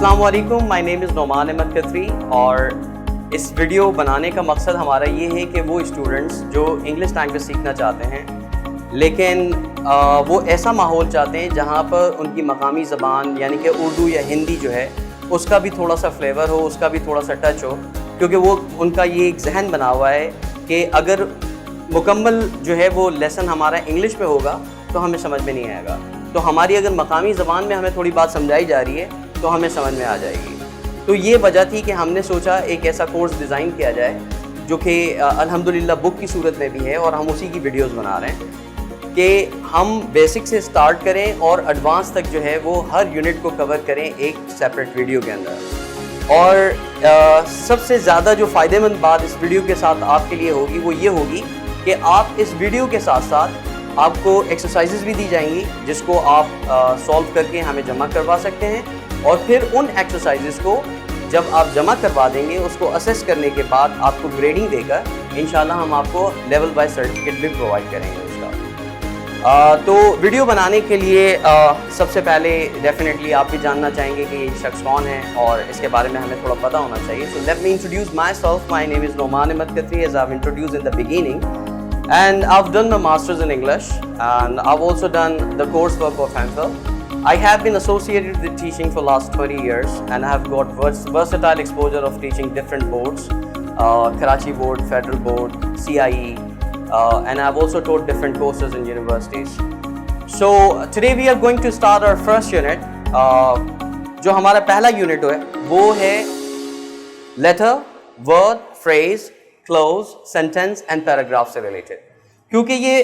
السلام علیکم، مائی نیم از نعمان احمد قطری، اور اس ویڈیو بنانے کا مقصد ہمارا یہ ہے کہ وہ اسٹوڈنٹس جو انگلش لینگویج سیکھنا چاہتے ہیں لیکن وہ ایسا ماحول چاہتے ہیں جہاں پر ان کی مقامی زبان یعنی کہ اردو یا ہندی جو ہے اس کا بھی تھوڑا سا فلیور ہو، اس کا بھی تھوڑا سا ٹچ ہو، کیونکہ وہ ان کا یہ ایک ذہن بنا ہوا ہے کہ اگر مکمل جو ہے وہ لیسن ہمارا انگلش میں ہوگا تو ہمیں سمجھ میں نہیں آئے گا، تو ہماری اگر مقامی زبان میں ہمیں تھوڑی بات سمجھائی جا رہی ہے تو ہمیں سمجھ میں آ جائے گی۔ تو یہ وجہ تھی کہ ہم نے سوچا ایک ایسا کورس ڈیزائن کیا جائے جو کہ الحمدللہ بک کی صورت میں بھی ہے، اور ہم اسی کی ویڈیوز بنا رہے ہیں کہ ہم بیسک سے سٹارٹ کریں اور ایڈوانس تک جو ہے وہ ہر یونٹ کو کور کریں ایک سیپریٹ ویڈیو کے اندر۔ اور سب سے زیادہ جو فائدہ مند بات اس ویڈیو کے ساتھ آپ کے لیے ہوگی وہ یہ ہوگی کہ آپ اس ویڈیو کے ساتھ ساتھ آپ کو ایکسرسائزز بھی دی جائیں گی جس کو آپ سولو کر کے ہمیں جمع کروا سکتے ہیں، اور پھر ان ایکسرسائزز کو جب آپ جمع کروا دیں گے اس کو اسیس کرنے کے بعد آپ کو گریڈنگ دے کر انشاءاللہ ہم آپ کو لیول بائی سرٹیفکیٹ بھی پرووائڈ کریں گے اس کا۔ تو ویڈیو بنانے کے لیے سب سے پہلے ڈیفینیٹلی آپ بھی جاننا چاہیں گے کہ یہ شخص کون ہے اور اس کے بارے میں ہمیں تھوڑا پتہ ہونا چاہیے۔ So let me introduce myself. My name is Noman Ahmad Qatri, as I've introduced in the beginning. And I've done my master's in English, and I've also done the coursework of MPhil. I have been associated with teaching for last 20 years, and I have got versatile exposure of teaching different boards, Karachi board, Federal board, CIE, and I've also taught different courses in universities. So today we are going to start our first unit. جو ہمارا پہلا unit ہے وہ ہے letter, word, phrase, clause, sentence and paragraph سے related, کیونکہ یہ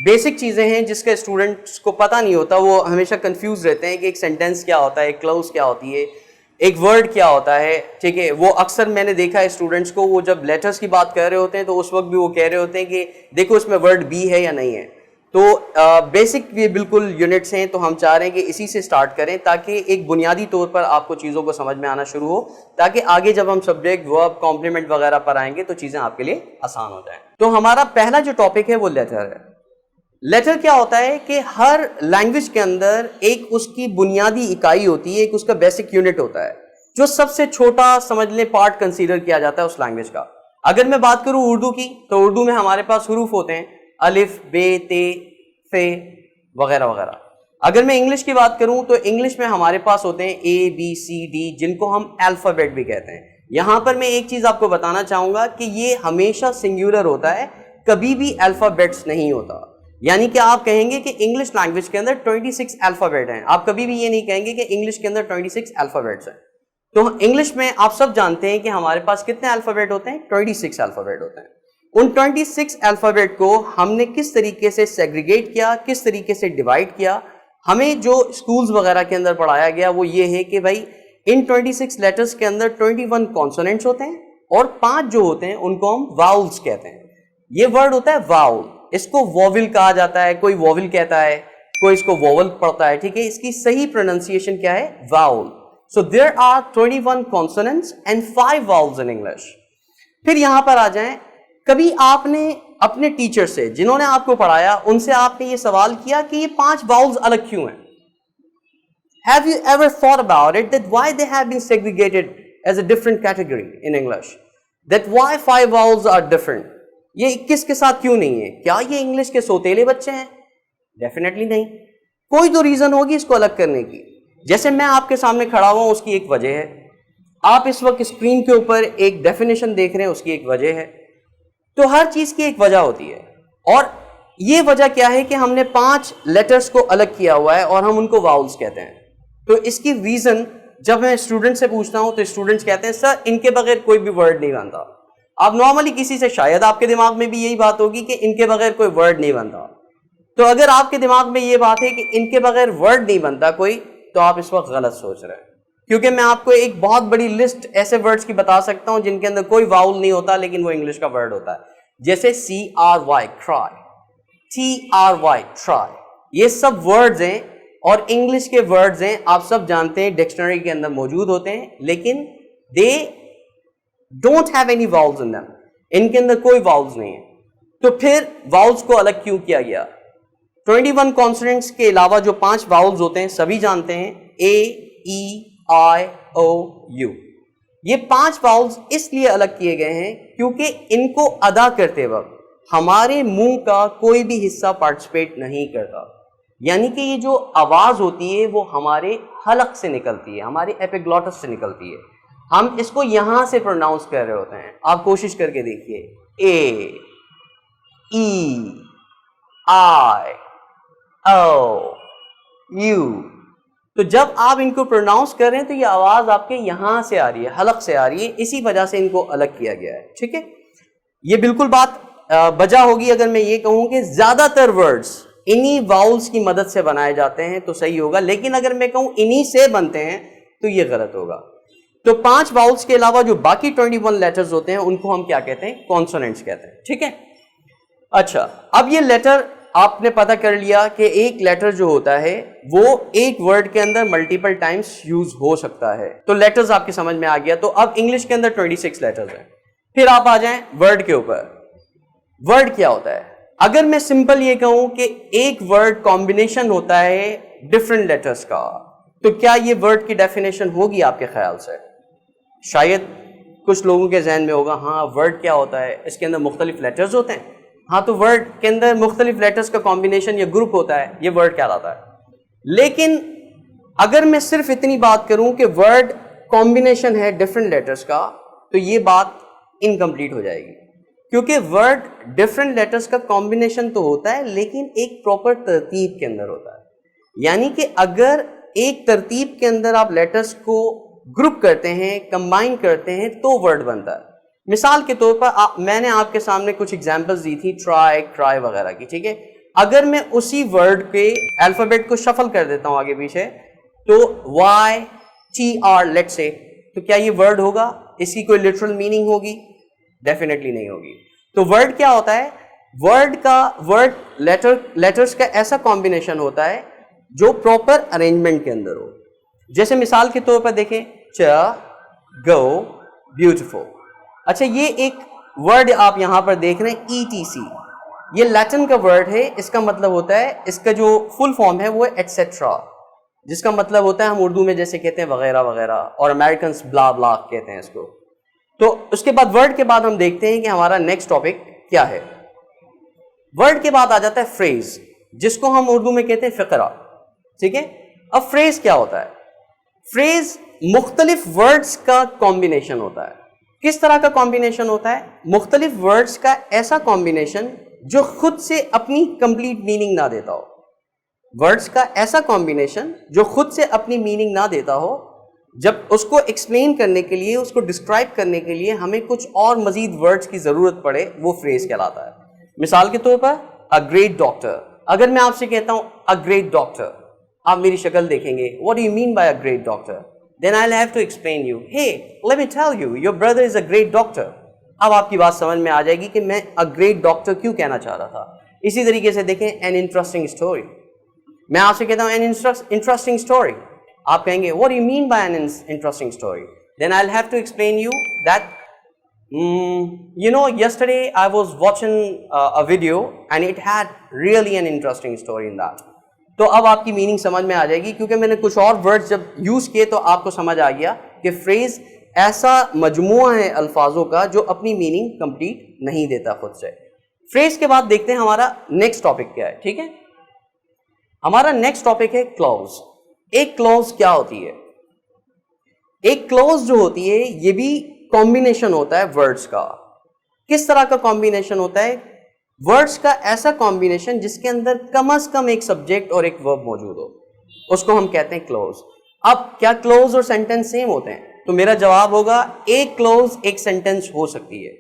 basic چیزیں ہیں جس کا اسٹوڈنٹس کو پتہ نہیں ہوتا، وہ ہمیشہ کنفیوز رہتے ہیں کہ ایک سینٹینس کیا ہوتا ہے، ایک کلوز کیا ہوتی ہے، ایک ورڈ کیا ہوتا ہے، ٹھیک ہے۔ وہ اکثر میں نے دیکھا ہے اسٹوڈنٹس کو، وہ جب لیٹرس کی بات کر رہے ہوتے ہیں تو اس وقت بھی وہ کہہ رہے ہوتے ہیں کہ دیکھو اس میں ورڈ بی ہے یا نہیں ہے۔ تو بیسک یہ بالکل یونٹس ہیں، تو ہم چاہ رہے ہیں کہ اسی سے سٹارٹ کریں تاکہ ایک بنیادی طور پر آپ کو چیزوں کو سمجھ میں آنا شروع ہو، تاکہ آگے جب ہم سبجیکٹ، ورب، کمپلیمنٹ وغیرہ پر آئیں گے تو چیزیں آپ کے لیے آسان ہو جائیں۔ تو ہمارا پہلا جو ٹاپک ہے وہ لیٹر ہے۔ لیٹر کیا ہوتا ہے کہ ہر لینگویج کے اندر ایک اس کی بنیادی اکائی ہوتی ہے، ایک اس کا بیسک یونٹ ہوتا ہے جو سب سے چھوٹا سمجھ لیں پارٹ کنسیڈر کیا جاتا ہے اس لینگویج کا۔ اگر میں بات کروں اردو کی تو اردو میں ہمارے پاس حروف ہوتے ہیں، الف، بے، تے، فے وغیرہ وغیرہ۔ اگر میں انگلش کی بات کروں تو انگلش میں ہمارے پاس ہوتے ہیں اے، بی، سی، ڈی، جن کو ہم الفابیٹ بھی کہتے ہیں۔ یہاں پر میں ایک چیز آپ کو بتانا چاہوں گا کہ یہ ہمیشہ سنگولر ہوتا ہے، کبھی بھی الفابیٹس نہیں ہوتا۔ یعنی کہ آپ کہیں گے کہ انگلش لینگویج کے اندر 26 الفابیٹ ہیں، آپ کبھی بھی یہ نہیں کہیں گے کہ انگلش کے اندر 26 الفابیٹس ہیں۔ تو انگلش میں آپ سب جانتے ہیں کہ ہمارے پاس کتنے الفابیٹ ہوتے ہیں؟ 26 الفابیٹ ہوتے ہیں۔ ان 26 الفابیٹ کو ہم نے کس طریقے سے سیگریگیٹ کیا، کس طریقے سے ڈیوائڈ کیا، ہمیں جو اسکولز وغیرہ کے اندر پڑھایا گیا وہ یہ ہے کہ بھائی ان 26 لیٹرز کے اندر 21 کانسوننٹس ہوتے ہیں اور 5 جو ہوتے ہیں ان کو ہم واؤلز کہتے ہیں۔ یہ ورڈ ہوتا ہے واؤل، اس کو ووول کہا جاتا ہے، کوئی ووول کہتا ہے، کوئی اس کو ووول پڑھتا ہے، ٹھیک ہے۔ اس کی صحیح پروننسیشن کیا ہے؟ واؤل۔ So there are 21 consonants and 5 vowels in English. پھر یہاں پر آ جائیں، کبھی آپ نے اپنے ٹیچر سے جنہوں نے آپ کو پڑھایا ان سے آپ نے یہ سوال کیا کہ یہ 5 vowels الگ کیوں ہیں؟ Have you ever thought about it that why they have been segregated as a different category in English? That why 5 vowels are different? یہ 21 کے ساتھ کیوں نہیں ہے؟ کیا یہ انگلش کے سوتیلے بچے ہیں؟ ڈیفینیٹلی نہیں، کوئی تو ریزن ہوگی اس کو الگ کرنے کی۔ جیسے میں آپ کے سامنے کھڑا ہوا ہوں اس کی ایک وجہ ہے، آپ اس وقت اسکرین کے اوپر ایک ڈیفینیشن دیکھ رہے ہیں اس کی ایک وجہ ہے۔ تو ہر چیز کی ایک وجہ ہوتی ہے، اور یہ وجہ کیا ہے کہ ہم نے 5 لیٹرز کو الگ کیا ہوا ہے اور ہم ان کو واؤلز کہتے ہیں۔ تو اس کی ریزن جب میں اسٹوڈنٹ سے پوچھتا ہوں تو اسٹوڈنٹس کہتے ہیں سر ان کے بغیر کوئی بھی ورڈ نہیں بنتا۔ اب نارملی کسی سے شاید آپ کے دماغ میں بھی یہی بات ہوگی کہ ان کے بغیر کوئی ورڈ نہیں بنتا۔ تو اگر آپ کے دماغ میں یہ بات ہے کہ ان کے بغیر ورڈ نہیں بنتا کوئی، تو آپ اس وقت غلط سوچ رہے ہیں، کیونکہ میں آپ کو ایک بہت بڑی لسٹ ایسے ورڈز کی بتا سکتا ہوں جن کے اندر کوئی واؤل نہیں ہوتا لیکن وہ انگلش کا ورڈ ہوتا ہے، جیسے CRY cry، TRY try، یہ سب ورڈز ہیں اور انگلش کے ورڈز ہیں، آپ سب جانتے ہیں ڈکشنری کے اندر موجود ہوتے ہیں، لیکن they don't have any vowels in them، ان کے اندر کوئی واؤلز نہیں ہے۔ تو پھر واؤلز کو الگ کیوں کیا گیا؟ 21 کانسوننٹس کے علاوہ جو 5 واؤلز ہوتے ہیں سبھی جانتے ہیں، اے، ای، I, O, U. ये 5 वाउल्स इसलिए अलग किए गए हैं क्योंकि इनको अदा करते वक्त हमारे मुंह का कोई भी हिस्सा पार्टिसिपेट नहीं करता, यानी कि ये जो आवाज़ होती है वो हमारे हलक से निकलती है, हमारे एपिग्लॉटस से निकलती है। हम इसको यहाँ से प्रोनाउंस कर रहे होते हैं। आप कोशिश करके देखिए, ए, ई, आई, ओ, यू। तो जब आप इनको प्रोनाउंस कर रहे हैं तो ये आवाज़ आपके यहाँ से आ रही है, हलक से आ रही है, इसी वजह से इनको अलग किया गया है। ठीक है, ये बिल्कुल बात बजा होगी अगर मैं ये कहूँ कि ज़्यादातर वर्ड्स इन्हीं वाउल्स की मदद से बनाए जाते हैं तो सही होगा, लेकिन अगर मैं कहूँ इन्हीं से बनते हैं तो ये गलत होगा। तो 5 वाउल्स के अलावा जो बाकी 21 लेटर्स होते हैं उनको हम क्या कहते हैं? कॉन्सोनेंट्स कहते हैं। ठीक है, अच्छा, अब ये लेटर आपने पता कर लिया कि एक लेटर जो होता है वो एक वर्ड के अंदर मल्टीपल टाइम्स यूज हो सकता है, तो लेटर्स आपकी समझ में आ गया। तो अब इंग्लिश के अंदर 26 लेटर्स हैं। फिर आप आ जाएं वर्ड के ऊपर। वर्ड क्या होता है? अगर मैं सिंपल ये कहूं कि एक वर्ड कॉम्बिनेशन होता है डिफरेंट लेटर्स का, तो क्या ये वर्ड की डेफिनेशन होगी आपके ख्याल से? शायद कुछ लोगों के जहन में होगा, हाँ वर्ड क्या होता है, इसके अंदर मुख्तलिफ लेटर्स होते हैं। हाँ, तो वर्ड के अंदर मुख्तलिफ लेटर्स का कॉम्बिनेशन या ग्रुप होता है, ये वर्ड कहलाता है। लेकिन अगर मैं सिर्फ इतनी बात करूं कि वर्ड कॉम्बिनेशन है डिफरेंट लेटर्स का, तो ये बात इनकम्प्लीट हो जाएगी, क्योंकि वर्ड डिफरेंट लेटर्स का कॉम्बिनेशन तो होता है लेकिन एक प्रॉपर तरतीब के अंदर होता है। यानी कि अगर एक तरतीब के अंदर आप लेटर्स को ग्रुप करते हैं, कंबाइन करते हैं, तो वर्ड बनता है। मिसाल के तौर पर मैंने आपके सामने कुछ एग्जांपल्स दी थी, ट्राई, क्राई वगैरह की। ठीक है, अगर मैं उसी वर्ड के अल्फाबेट को शफल कर देता हूं आगे पीछे, तो Y, T, are let's say, तो क्या ये वर्ड होगा? इसकी कोई लिटरल मीनिंग होगी? डेफिनेटली नहीं होगी। तो वर्ड क्या होता है? वर्ड लेटर्स का ऐसा कॉम्बिनेशन होता है जो प्रॉपर अरेंजमेंट के अंदर हो। जैसे मिसाल के तौर पर देखें, च, गो, ब्यूटिफुल। अच्छा, ये एक वर्ड आप यहां पर देख रहे हैं, ETC, ये लैटिन का वर्ड है। इसका मतलब होता है, इसका जो फुल फॉर्म है वो है एटसेट्रा, जिसका मतलब होता है हम उर्दू में जैसे कहते हैं वगैरह वगैरह, और अमेरिकन ब्ला ब्ला कहते हैं इसको। तो उसके बाद वर्ड के बाद हम देखते हैं कि हमारा नेक्स्ट टॉपिक क्या है। वर्ड के बाद आ जाता है फ्रेज, जिसको हम उर्दू में कहते हैं फिकरा। ठीक है, अब फ्रेज क्या होता है? फ्रेज मुख्तलिफ वर्ड्स का कॉम्बिनेशन होता है। किस तरह का कॉम्बिनेशन होता है? मुख्तलिफ वर्ड्स का ऐसा कॉम्बिनेशन जो खुद से अपनी कंप्लीट मीनिंग ना देता हो। वर्ड्स का ऐसा कॉम्बिनेशन जो खुद से अपनी मीनिंग ना देता हो, जब उसको एक्सप्लेन करने के लिए, उसको डिस्क्राइब करने के लिए हमें कुछ और मजीद वर्ड्स की ज़रूरत पड़े, वो फ्रेज कहलाता है। मिसाल के तौर पर अ ग्रेट डॉक्टर। अगर मैं आपसे कहता हूँ अ ग्रेट डॉक्टर, आप मेरी शक्ल देखेंगे, what do you mean by a great doctor? Then I'll have to explain you. Hey, let me tell you, your brother is a great doctor. अब आपकी बात समझ में आ जाएगी कि मैं a great doctor क्यों कहना चाह रहा था। इसी तरीके से देखें, an interesting story. मैं आपसे कहता हूँ an interesting story. आप कहेंगे, what do you mean by an interesting story? Then I'll have to explain you that, yesterday I was watching a video and it had really an interesting story in that. तो अब आपकी meaning समझ में आ जाएगी, क्योंकि मैंने कुछ और वर्ड्स जब यूज़ किए तो आपको समझ आ गया कि फ्रेज ऐसा मजमुआ है अल्फाजों का जो अपनी मीनिंग कंप्लीट नहीं देता खुद से। फ्रेज के बाद देखते हैं हमारा नेक्स्ट टॉपिक क्या है। ठीक है, हमारा नेक्स्ट टॉपिक है क्लॉज। एक क्लॉज क्या होती है? एक क्लॉज जो होती है ये भी कॉम्बिनेशन होता है वर्ड्स का। किस तरह का कॉम्बिनेशन होता है? वर्ड्स का ऐसा कॉम्बिनेशन जिसके अंदर कम से कम एक सब्जेक्ट और एक वर्ब मौजूद हो, उसको हम कहते हैं क्लोज। अब क्या क्लोज और सेंटेंस सेम होते हैं? तो मेरा जवाब होगा एक क्लोज एक सेंटेंस हो सकती है,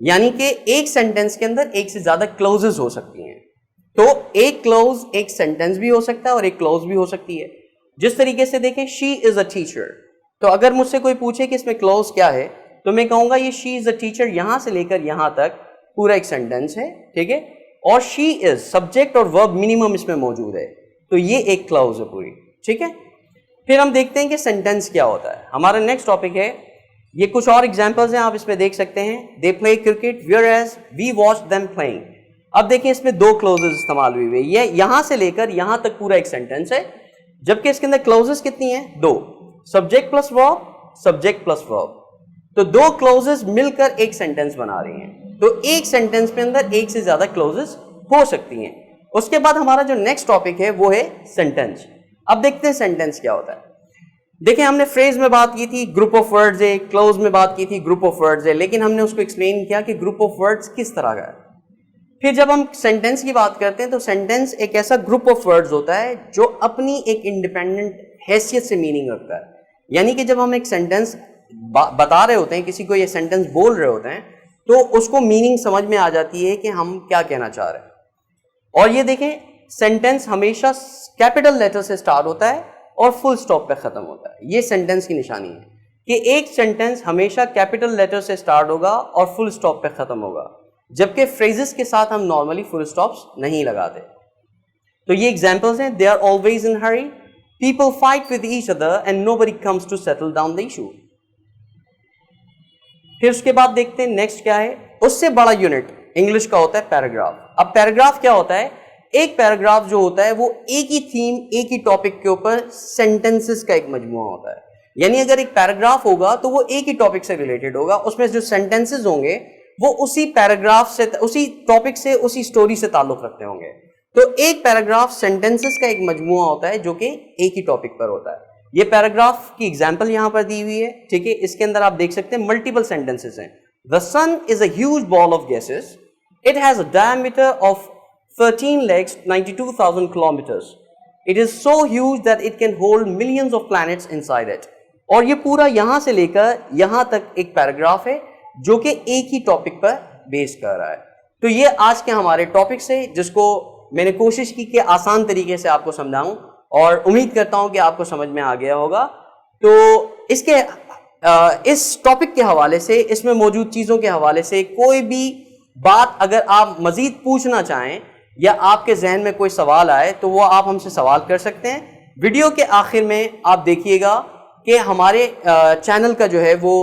यानी कि एक सेंटेंस के अंदर एक से ज्यादा क्लोजेस हो सकती हैं। तो एक क्लोज एक सेंटेंस भी हो सकता है और एक क्लोज भी हो सकती है। जिस तरीके से देखें, शी इज अ टीचर, तो अगर मुझसे कोई पूछे कि इसमें क्लोज क्या है, तो मैं कहूंगा ये शी इज अ टीचर यहां से लेकर यहां तक पूरा एक सेंटेंस है। ठीक है, और शी इज सब्जेक्ट और वर्ब मिनिमम इसमें मौजूद है, तो ये एक क्लॉज है पूरी। ठीक है, फिर हम देखते हैं कि सेंटेंस क्या होता है। हमारा नेक्स्ट टॉपिक है, ये कुछ और एग्जांपल्स हैं, आप इसमें देख सकते हैं। They play cricket whereas we watch them playing. अब देखिए इसमें दो क्लोजेस इस्तेमाल हुई हुई है, ये यहां से लेकर यहां तक पूरा एक सेंटेंस है। जबकि इसके अंदर क्लोजेस कितनी हैं? 2, subject plus verb, subject plus verb. तो 2 क्लोजेस मिलकर एक सेंटेंस बना रही हैं। तो एक सेंटेंस के अंदर एक से ज्यादा क्लोजेस हो सकती हैं। उसके बाद हमारा जो नेक्स्ट टॉपिक है वो है सेंटेंस। अब देखते हैं सेंटेंस क्या होता है। देखिए, हमने फ्रेज में बात की थी ग्रुप ऑफ वर्ड्स है, क्लोज में बात की थी ग्रुप ऑफ वर्ड्स है, लेकिन हमने उसको एक्सप्लेन किया कि ग्रुप ऑफ वर्ड्स किस तरह का है। फिर जब हम सेंटेंस की बात करते हैं तो सेंटेंस एक ऐसा ग्रुप ऑफ वर्ड्स होता है जो अपनी एक इंडिपेंडेंट हैसियत से मीनिंग रखता है। यानी कि जब हम एक सेंटेंस बता रहे होते हैं, किसी को ये सेंटेंस बोल रहे होते हैं, तो उसको मीनिंग समझ में आ जाती है कि हम क्या कहना चाह रहे हैं। और ये देखें, सेंटेंस हमेशा कैपिटल लेटर से स्टार्ट होता है और फुल स्टॉप पे खत्म होता है। ये सेंटेंस की निशानी है कि एक सेंटेंस हमेशा कैपिटल लेटर से स्टार्ट होगा और फुल स्टॉप पे खत्म होगा, जबकि फ्रेजेस के साथ हम नॉर्मली फुल स्टॉप्स नहीं लगाते। तो ये एग्जांपल्स हैं। They are always in hurry, people fight with each other and nobody comes to settle down the issue. फिर उसके बाद देखते हैं नेक्स्ट क्या है। उससे बड़ा यूनिट इंग्लिश का होता है पैराग्राफ। अब पैराग्राफ क्या होता है? एक पैराग्राफ जो होता है वो एक ही थीम, एक ही टॉपिक के ऊपर सेंटेंसेस का एक मजमुआ होता है। यानी अगर एक पैराग्राफ होगा तो वो एक ही टॉपिक से रिलेटेड होगा, उसमें जो सेंटेंसेस होंगे वो उसी पैराग्राफ से, उसी टॉपिक से, उसी स्टोरी से ताल्लुक रखते होंगे। तो एक पैराग्राफ सेंटेंसेस का एक मजमुआ होता है जो कि एक ही टॉपिक पर होता है। ये पैराग्राफ की एग्जांपल यहां पर दी हुई है, ठीक है। इसके अंदर आप देख सकते हैं मल्टीपल सेंटेंसेस हैं। The sun is a huge ball of gases, it has a diameter of 13 legs, 92,000 kilometers. It is so huge that it can hold millions of planets inside it. और ये पूरा यहां से लेकर यहां तक एक पैराग्राफ है जो कि एक ही टॉपिक पर बेस कर रहा है। तो ये आज के हमारे टॉपिक से, जिसको मैंने कोशिश की कि आसान तरीके से आपको समझाऊं, और उम्मीद करता हूं कि आपको समझ में आ गया होगा। तो इसके इस टॉपिक के हवाले से, इसमें मौजूद चीज़ों के हवाले से कोई भी बात अगर आप मज़ीद पूछना चाहें या आपके जहन में कोई सवाल आए तो वो आप हमसे सवाल कर सकते हैं। वीडियो के आखिर में आप देखिएगा कि हमारे चैनल का जो है वो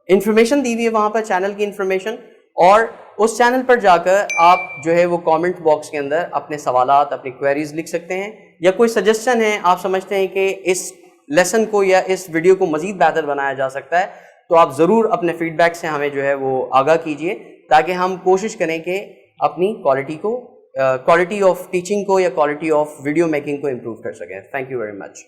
इंफॉर्मेशन दी हुई है, वहाँ पर चैनल की इंफॉर्मेशन, और उस चैनल पर जाकर आप जो है वो कमेंट बॉक्स के अंदर अपने सवालात, अपनी क्वेरीज लिख सकते हैं, या कोई सजेशन है, आप समझते हैं कि इस लेसन को या इस वीडियो को मज़ीद बेहतर बनाया जा सकता है, तो आप ज़रूर अपने फीडबैक से हमें जो है वो आगाह कीजिए, ताकि हम कोशिश करें कि अपनी क्वालिटी ऑफ टीचिंग को या क्वालिटी ऑफ वीडियो मेकिंग को इम्प्रूव कर सकें। Thank you very much.